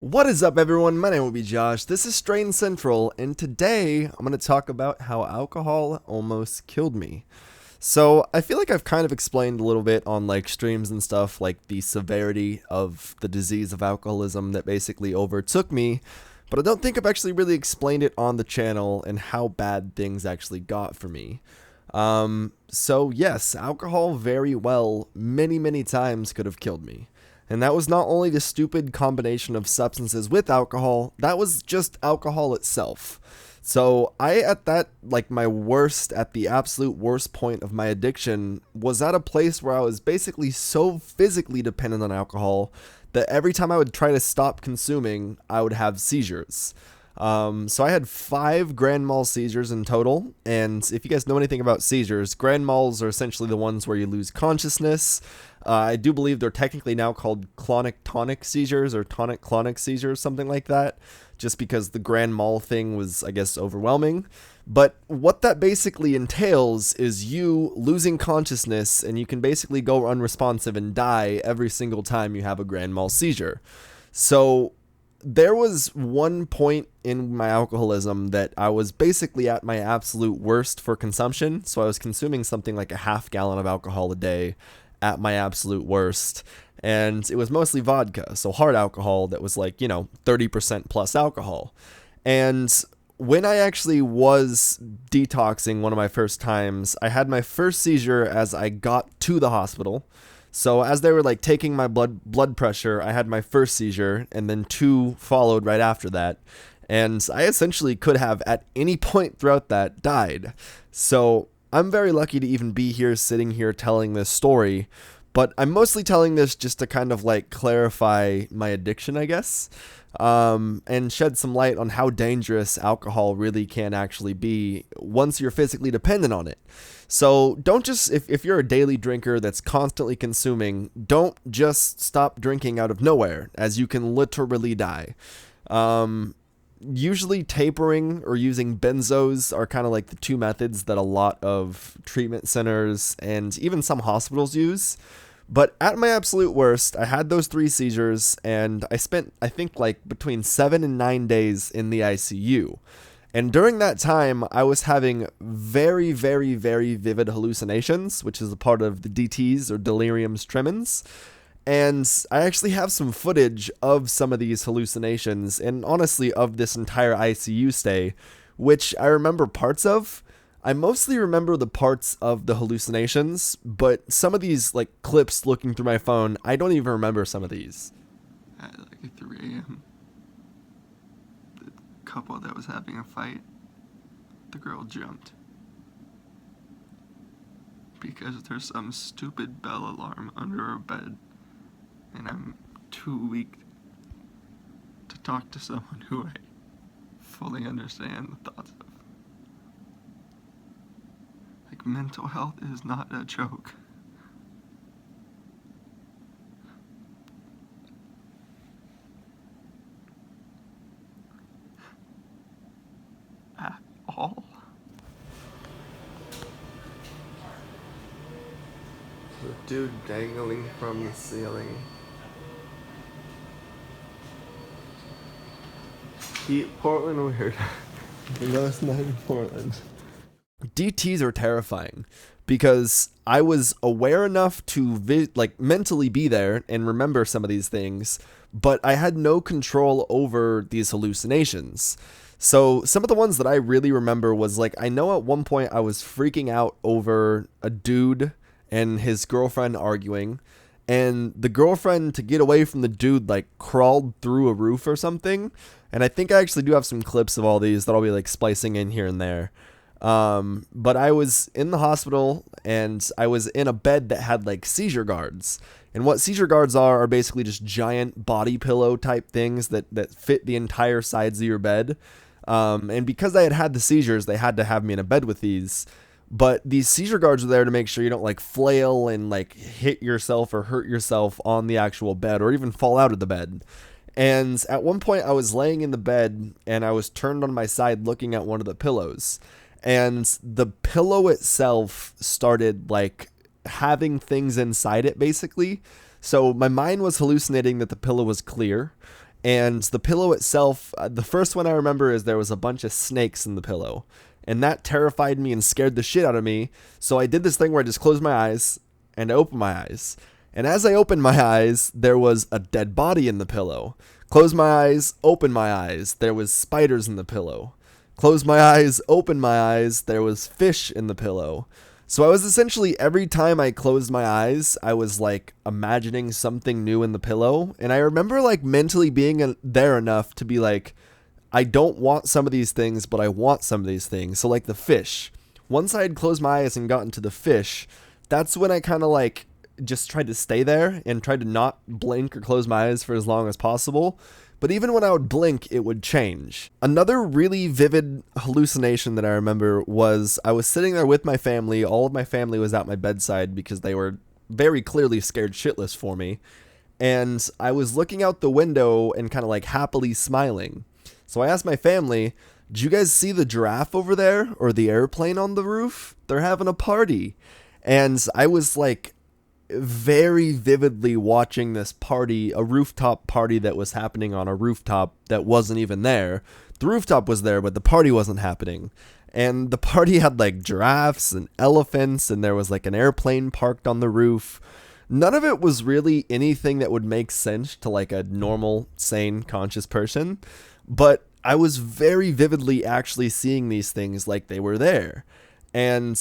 What is up, everyone? My name will be Josh. This is Strain Central, and today I'm going to talk about how alcohol almost killed me. So, I feel like I've kind of explained a little bit on like streams and stuff, like the severity of the disease of alcoholism that basically overtook me, but I don't think I've actually really explained it on the channel and how bad things actually got for me. So yes, alcohol very well, many times could have killed me. And that was not only the stupid combination of substances with alcohol, that was just alcohol itself. So I, at that, like my worst, at the absolute worst point of my addiction, was at a place where I was basically so physically dependent on alcohol that every time I would try to stop consuming, I would have seizures. So I had 5 Mal seizures in total, and if you guys know anything about seizures, Mals are essentially the ones where you lose consciousness. I do believe they're technically now called clonic-tonic seizures or tonic-clonic seizures, something like that, just because the Mal thing was, I guess, overwhelming. But what that basically entails is you losing consciousness, and you can basically go unresponsive and die every single time you have a Mal seizure. So there was one point in my alcoholism that I was basically at my absolute worst for consumption. So I was consuming something like a half gallon of alcohol a day at my absolute worst. And it was mostly vodka, so hard alcohol that was like, 30% plus alcohol. And when I actually was detoxing one of my first times, I had my first seizure as I got to the hospital. So as they were like taking my blood pressure, I had my first seizure, and then 2 followed right after that. And I essentially could have at any point throughout that died. So I'm very lucky to even be here sitting here telling this story, but I'm mostly telling this just to kind of like clarify my addiction, I guess, and shed some light on how dangerous alcohol really can actually be once you're physically dependent on it. So don't just, if you're a daily drinker that's constantly consuming, don't just stop drinking out of nowhere, as you can literally die. Usually tapering or using benzos are kind of like the 2 methods that a lot of treatment centers and even some hospitals use. But at my absolute worst, I had those 3 seizures, and I spent, I think, like between 7 and 9 days in the ICU. And during that time, I was having very vivid hallucinations, which is a part of the DTs or deliriums tremens. And I actually have some footage of some of these hallucinations, and honestly of this entire ICU stay, which I remember parts of. I mostly remember the parts of the hallucinations, but some of these like clips looking through my phone, I don't even remember some of these. At like 3 a.m., the couple that was having a fight, the girl jumped because there's some stupid bell alarm under her bed, and I'm too weak to talk to someone who I fully understand the thoughts of. Like, mental health is not a joke. At all. The dude dangling from the ceiling. Portland weird. No, it's not in Portland. DTs are terrifying because I was aware enough to mentally be there and remember some of these things, but I had no control over these hallucinations. So some of the ones that I really remember was like, I know at one point I was freaking out over a dude and his girlfriend arguing, and the girlfriend, to get away from the dude, like crawled through a roof or something. And I think I actually do have some clips of all these that I'll be like splicing in here and there. But I was in the hospital, and I was in a bed that had like seizure guards. And what seizure guards are basically just giant body pillow type things that fit the entire sides of your bed. And because I had had the seizures, they had to have me in a bed with these. But these seizure guards are there to make sure you don't like flail and like hit yourself or hurt yourself on the actual bed or even fall out of the bed. And at one point I was laying in the bed, and I was turned on my side looking at one of the pillows. And the pillow itself started like having things inside it, basically. So my mind was hallucinating that the pillow was clear, And the pillow itself, the first one I remember is there was a bunch of snakes in the pillow. And that terrified me and scared the shit out of me. So I did this thing where I just closed my eyes and I opened my eyes. And as I opened my eyes, there was a dead body in the pillow. Close my eyes, open my eyes. There was spiders in the pillow. Close my eyes, open my eyes. There was fish in the pillow. So I was essentially, every time I closed my eyes, I was like imagining something new in the pillow. And I remember like mentally being there enough to be like, I don't want some of these things, but I want some of these things. So like the fish. Once I had closed my eyes and gotten to the fish, that's when I kind of like just tried to stay there and tried to not blink or close my eyes for as long as possible. But even when I would blink, it would change. Another really vivid hallucination that I remember was I was sitting there with my family. All of my family was at my bedside because they were very clearly scared shitless for me. And I was looking out the window and kind of like happily smiling. So I asked my family, "Do you guys see the giraffe over there or the airplane on the roof? They're having a party." And I was like very vividly watching this party, a rooftop party that was happening on a rooftop that wasn't even there. The rooftop was there, but the party wasn't happening. And the party had like giraffes and elephants, and there was like an airplane parked on the roof. None of it was really anything that would make sense to like a normal, sane, conscious person. But I was very vividly actually seeing these things like they were there. And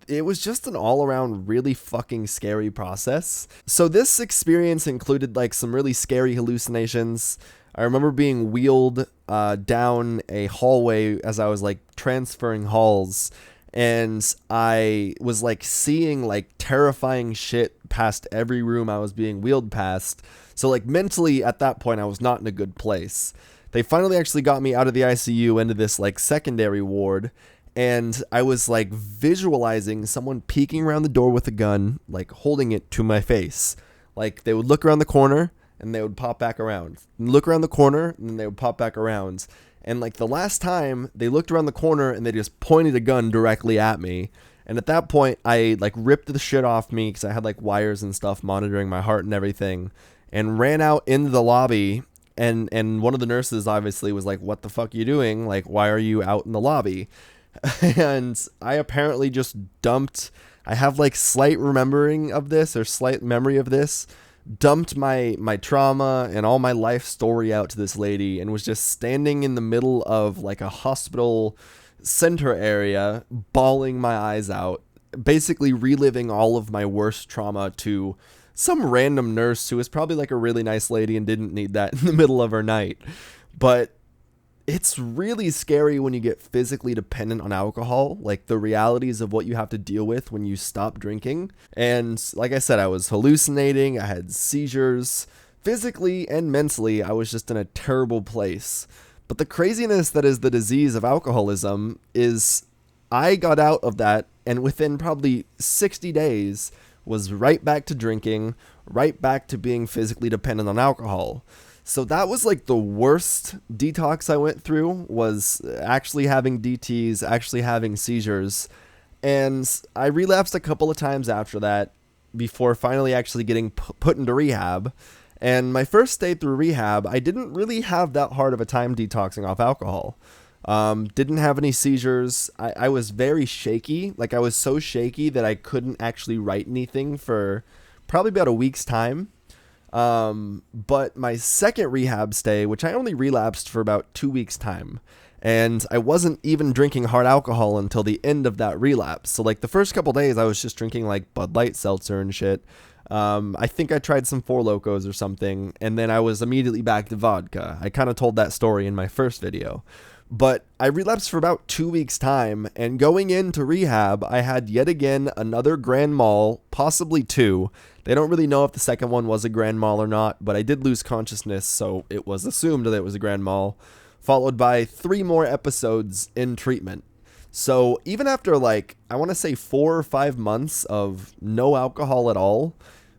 it was just an all-around really fucking scary process. So this experience included like some really scary hallucinations. I remember being wheeled down a hallway as I was like transferring halls, and I was like seeing like terrifying shit past every room I was being wheeled past. So like mentally at that point I was not in a good place. They finally actually got me out of the ICU into this like secondary ward. And I was like visualizing someone peeking around the door with a gun, like holding it to my face. Like they would look around the corner and they would pop back around. And look around the corner and then they would pop back around. And like the last time they looked around the corner and they just pointed a gun directly at me. And at that point I like ripped the shit off me because I had like wires and stuff monitoring my heart and everything, and ran out into the lobby. And one of the nurses obviously was like, "What the fuck are you doing? Like, why are you out in the lobby?" And I apparently just dumped, I have like slight remembering of this or slight memory of this, dumped my trauma and all my life story out to this lady, and was just standing in the middle of like a hospital center area, bawling my eyes out, basically reliving all of my worst trauma to some random nurse who was probably like a really nice lady and didn't need that in the middle of her night. But it's really scary when you get physically dependent on alcohol, like the realities of what you have to deal with when you stop drinking. And like I said, I was hallucinating, I had seizures. Physically and mentally, I was just in a terrible place. But the craziness that is the disease of alcoholism is I got out of that, and within probably 60 days was right back to drinking, right back to being physically dependent on alcohol. So that was like the worst detox I went through, was actually having DTs, actually having seizures. And I relapsed a couple of times after that before finally actually getting put into rehab. And my first stay through rehab, I didn't really have that hard of a time detoxing off alcohol. Didn't have any seizures. I was very shaky. Like I was so shaky that I couldn't actually write anything for probably about a week's time. But my second rehab stay, which I only relapsed for about 2 weeks time, and I wasn't even drinking hard alcohol until the end of that relapse. So like the first couple days I was just drinking like Bud Light seltzer and shit. I think I tried some Four Locos or something, and then I was immediately back to vodka. I kind of told that story in my first video. But I relapsed for about 2 weeks time, and going into rehab, I had yet again another grand mal, possibly two. They don't really know if the second one was a grand mal or not, but I did lose consciousness, so it was assumed that it was a grand mal, followed by 3 more episodes in treatment. So even after like, I want to say 4 or 5 months of no alcohol at all,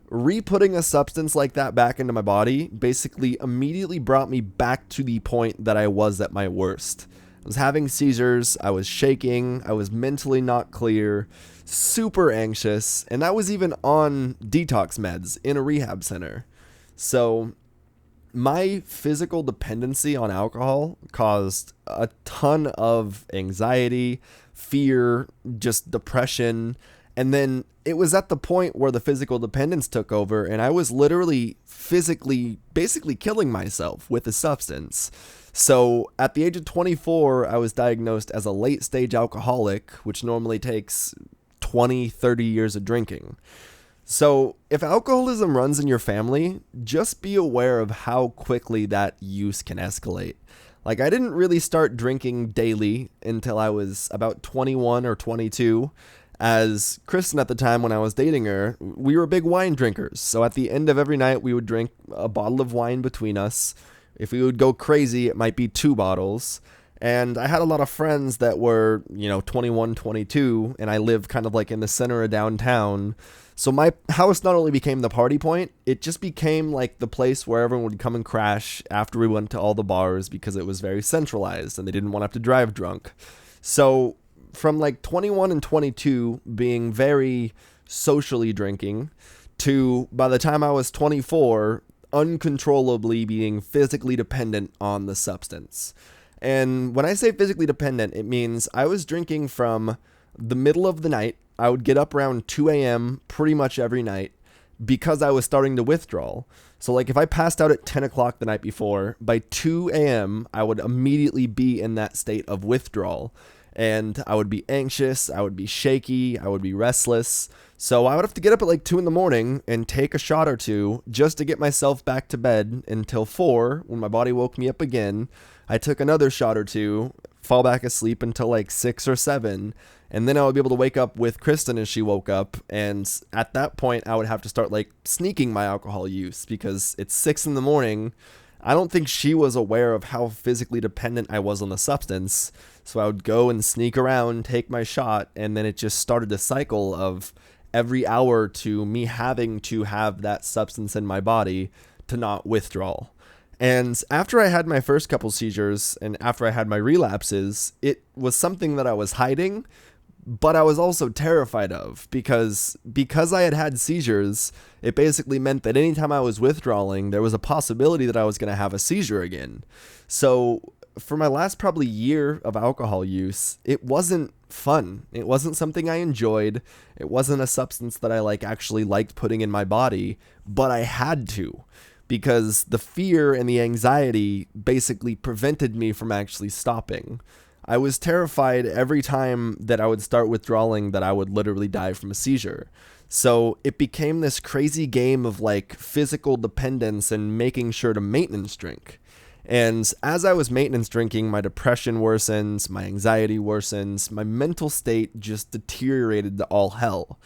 re-putting a substance like that back into my body basically immediately brought me back to the point that I was at my worst. I was having seizures, I was shaking, I was mentally not clear, super anxious, and that was even on detox meds in a rehab center. So My physical dependency on alcohol caused a ton of anxiety, fear, just depression. And then it was at the point where the physical dependence took over, and I was literally physically, basically killing myself with the substance. So at the age of 24, I was diagnosed as a late stage alcoholic, which normally takes 20, 30 years of drinking. So, if alcoholism runs in your family, just be aware of how quickly that use can escalate. Like, I didn't really start drinking daily until I was about 21 or 22. As Kristen at the time, when I was dating her, we were big wine drinkers. So, at the end of every night, we would drink a bottle of wine between us. If we would go crazy, it might be 2 bottles. And I had a lot of friends that were, 21, 22, and I lived kind of like in the center of downtown. So my house not only became the party point, it just became like the place where everyone would come and crash after we went to all the bars because it was very centralized and they didn't want to have to drive drunk. So from like 21 and 22 being very socially drinking to by the time I was 24, uncontrollably being physically dependent on the substance. And when I say physically dependent, it means I was drinking from the middle of the night. I would get up around 2 a.m. pretty much every night because I was starting to withdraw. So, like, if I passed out at 10 o'clock the night before, by 2 a.m., I would immediately be in that state of withdrawal. And I would be anxious, I would be shaky, I would be restless. So I would have to get up at like 2 in the morning and take a shot or two just to get myself back to bed until 4 when my body woke me up again. I took another shot or two, fall back asleep until like 6 or 7, and then I would be able to wake up with Kristen as she woke up. And at that point, I would have to start like sneaking my alcohol use because it's 6 in the morning. I don't think she was aware of how physically dependent I was on the substance. So I would go and sneak around, take my shot, and then it just started a cycle of every hour to me having to have that substance in my body to not withdraw. And after I had my first couple seizures and after I had my relapses, it was something that I was hiding, but I was also terrified of because I had seizures. It basically meant that anytime I was withdrawing, there was a possibility that I was going to have a seizure again. So for my last probably year of alcohol use, it wasn't fun. It wasn't something I enjoyed. It wasn't a substance that I actually liked putting in my body, but I had to because the fear and the anxiety basically prevented me from actually stopping. I was terrified every time that I would start withdrawing that I would literally die from a seizure. So it became this crazy game of physical dependence and making sure to maintenance drink. And as I was maintenance drinking, my depression worsens, my anxiety worsens, my mental state just deteriorated to all hell.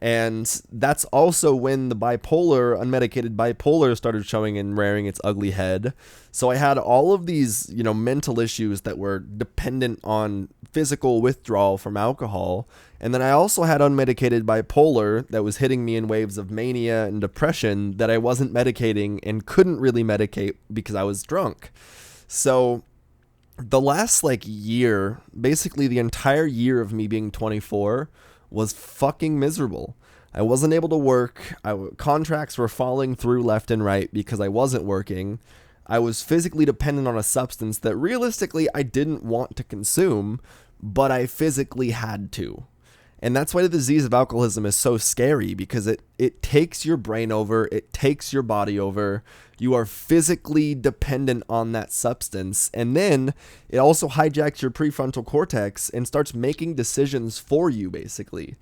And that's also when the unmedicated bipolar started showing and rearing its ugly head. So I had all of these, mental issues that were dependent on physical withdrawal from alcohol. And then I also had unmedicated bipolar that was hitting me in waves of mania and depression that I wasn't medicating and couldn't really medicate because I was drunk. So the last year, basically the entire year of me being 24, was fucking miserable. I wasn't able to work. Contracts were falling through left and right because I wasn't working. I was physically dependent on a substance that realistically I didn't want to consume, but I physically had to. And that's why the disease of alcoholism is so scary because it takes your brain over, it takes your body over. You are physically dependent on that substance. And then it also hijacks your prefrontal cortex and starts making decisions for you, basically.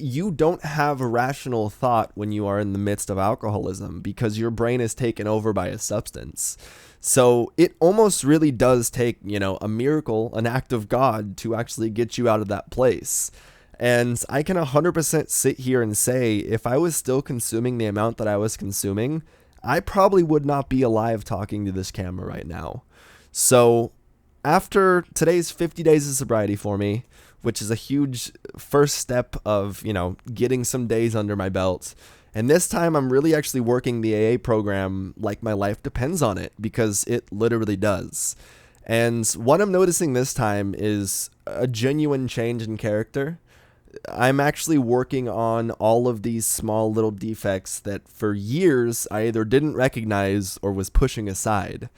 You don't have a rational thought when you are in the midst of alcoholism because your brain is taken over by a substance. So it almost really does take, a miracle, an act of God to actually get you out of that place. And I can 100% sit here and say if I was still consuming the amount that I was consuming, I probably would not be alive talking to this camera right now. So after today's 50 days of sobriety for me, which is a huge first step of, getting some days under my belt. And this time I'm really actually working the AA program like my life depends on it because it literally does. And what I'm noticing this time is a genuine change in character. I'm actually working on all of these small little defects that for years I either didn't recognize or was pushing aside.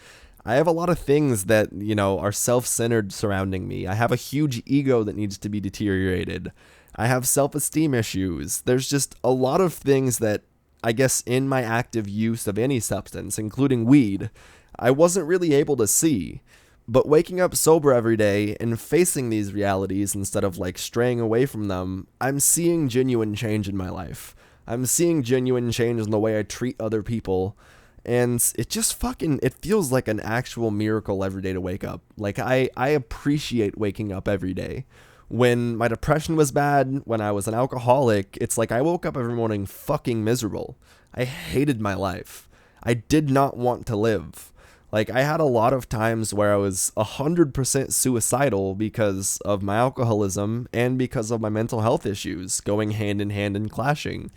I have a lot of things that, are self-centered surrounding me. I have a huge ego that needs to be deteriorated. I have self-esteem issues. There's just a lot of things that I guess in my active use of any substance, including weed, I wasn't really able to see. But waking up sober every day and facing these realities instead of like straying away from them, I'm seeing genuine change in my life. I'm seeing genuine change in the way I treat other people. And it just it feels like an actual miracle every day to wake up. Like I appreciate waking up every day. When my depression was bad, when I was an alcoholic, it's like I woke up every morning fucking miserable. I hated my life. I did not want to live. Like, I had a lot of times where I was 100% suicidal because of my alcoholism and because of my mental health issues going hand in hand and clashing.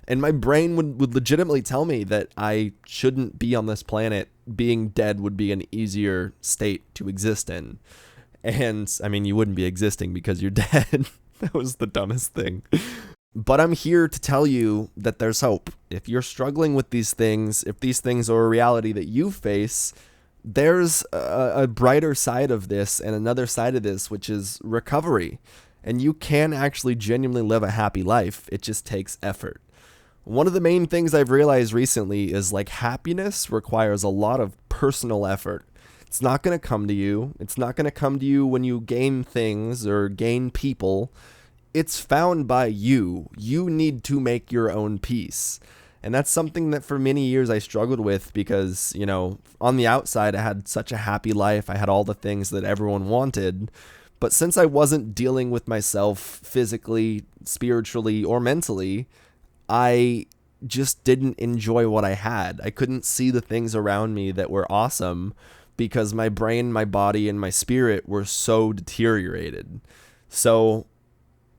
And my brain would legitimately tell me that I shouldn't be on this planet. Being dead would be an easier state to exist in. And, I mean, you wouldn't be existing because you're dead. That was the dumbest thing. But I'm here to tell you that there's hope. If you're struggling with these things, if these things are a reality that you face, there's a brighter side of this and another side of this, which is recovery. And you can actually genuinely live a happy life. It just takes effort. One of the main things I've realized recently is like happiness requires a lot of personal effort. It's not going to come to you. It's not going to come to you when you gain things or gain people. It's found by you. You need to make your own peace. And that's something that for many years I struggled with because, on the outside I had such a happy life. I had all the things that everyone wanted. But since I wasn't dealing with myself physically, spiritually, or mentally, I just didn't enjoy what I had. I couldn't see the things around me that were awesome because my brain, my body, and my spirit were so deteriorated. So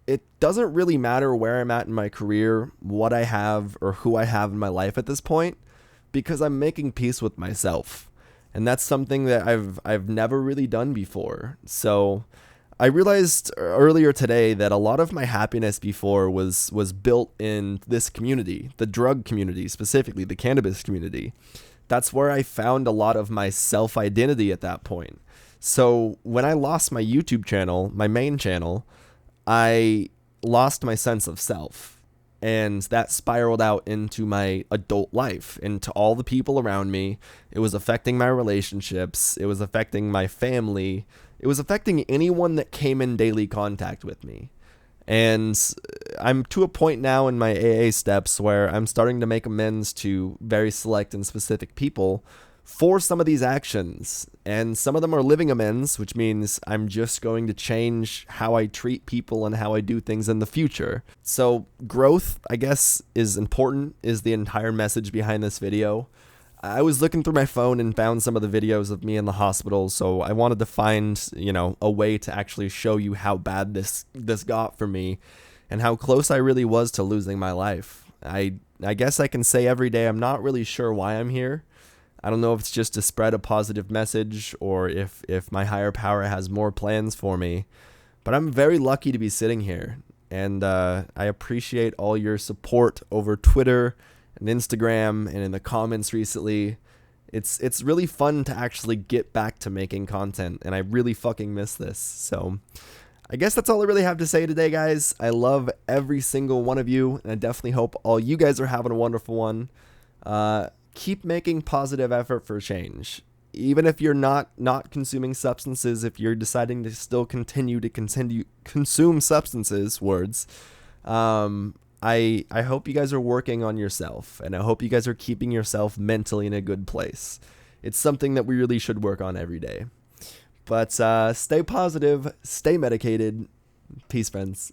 it doesn't really matter where I'm at in my career, what I have, or who I have in my life at this point, because I'm making peace with myself. And that's something that I've never really done before. So I realized earlier today that a lot of my happiness before was built in this community, the drug community, specifically the cannabis community. That's where I found a lot of my self-identity at that point. So when I lost my YouTube channel, my main channel, I lost my sense of self. And that spiraled out into my adult life, into all the people around me. It was affecting my relationships. It was affecting my family. It was affecting anyone that came in daily contact with me. And I'm to a point now in my AA steps where I'm starting to make amends to very select and specific people for some of these actions. And some of them are living amends, which means I'm just going to change how I treat people and how I do things in the future. So growth, I guess, is important, is the entire message behind this video. I was looking through my phone and found some of the videos of me in the hospital, so I wanted to find, a way to actually show you how bad this got for me and how close I really was to losing my life. I guess I can say every day I'm not really sure why I'm here. I don't know if it's just to spread a positive message or if my higher power has more plans for me, but I'm very lucky to be sitting here, and I appreciate all your support over Twitter and Instagram and in the comments recently. It's really fun to actually get back to making content, and I really fucking miss this. So I guess that's all I really have to say today, guys. I love every single one of you, and I definitely hope all you guys are having a wonderful one. Keep making positive effort for change. Even if you're not consuming substances, if you're deciding to still continue to consume substances, I hope you guys are working on yourself, and I hope you guys are keeping yourself mentally in a good place. It's something that we really should work on every day. But stay positive, stay medicated. Peace, friends.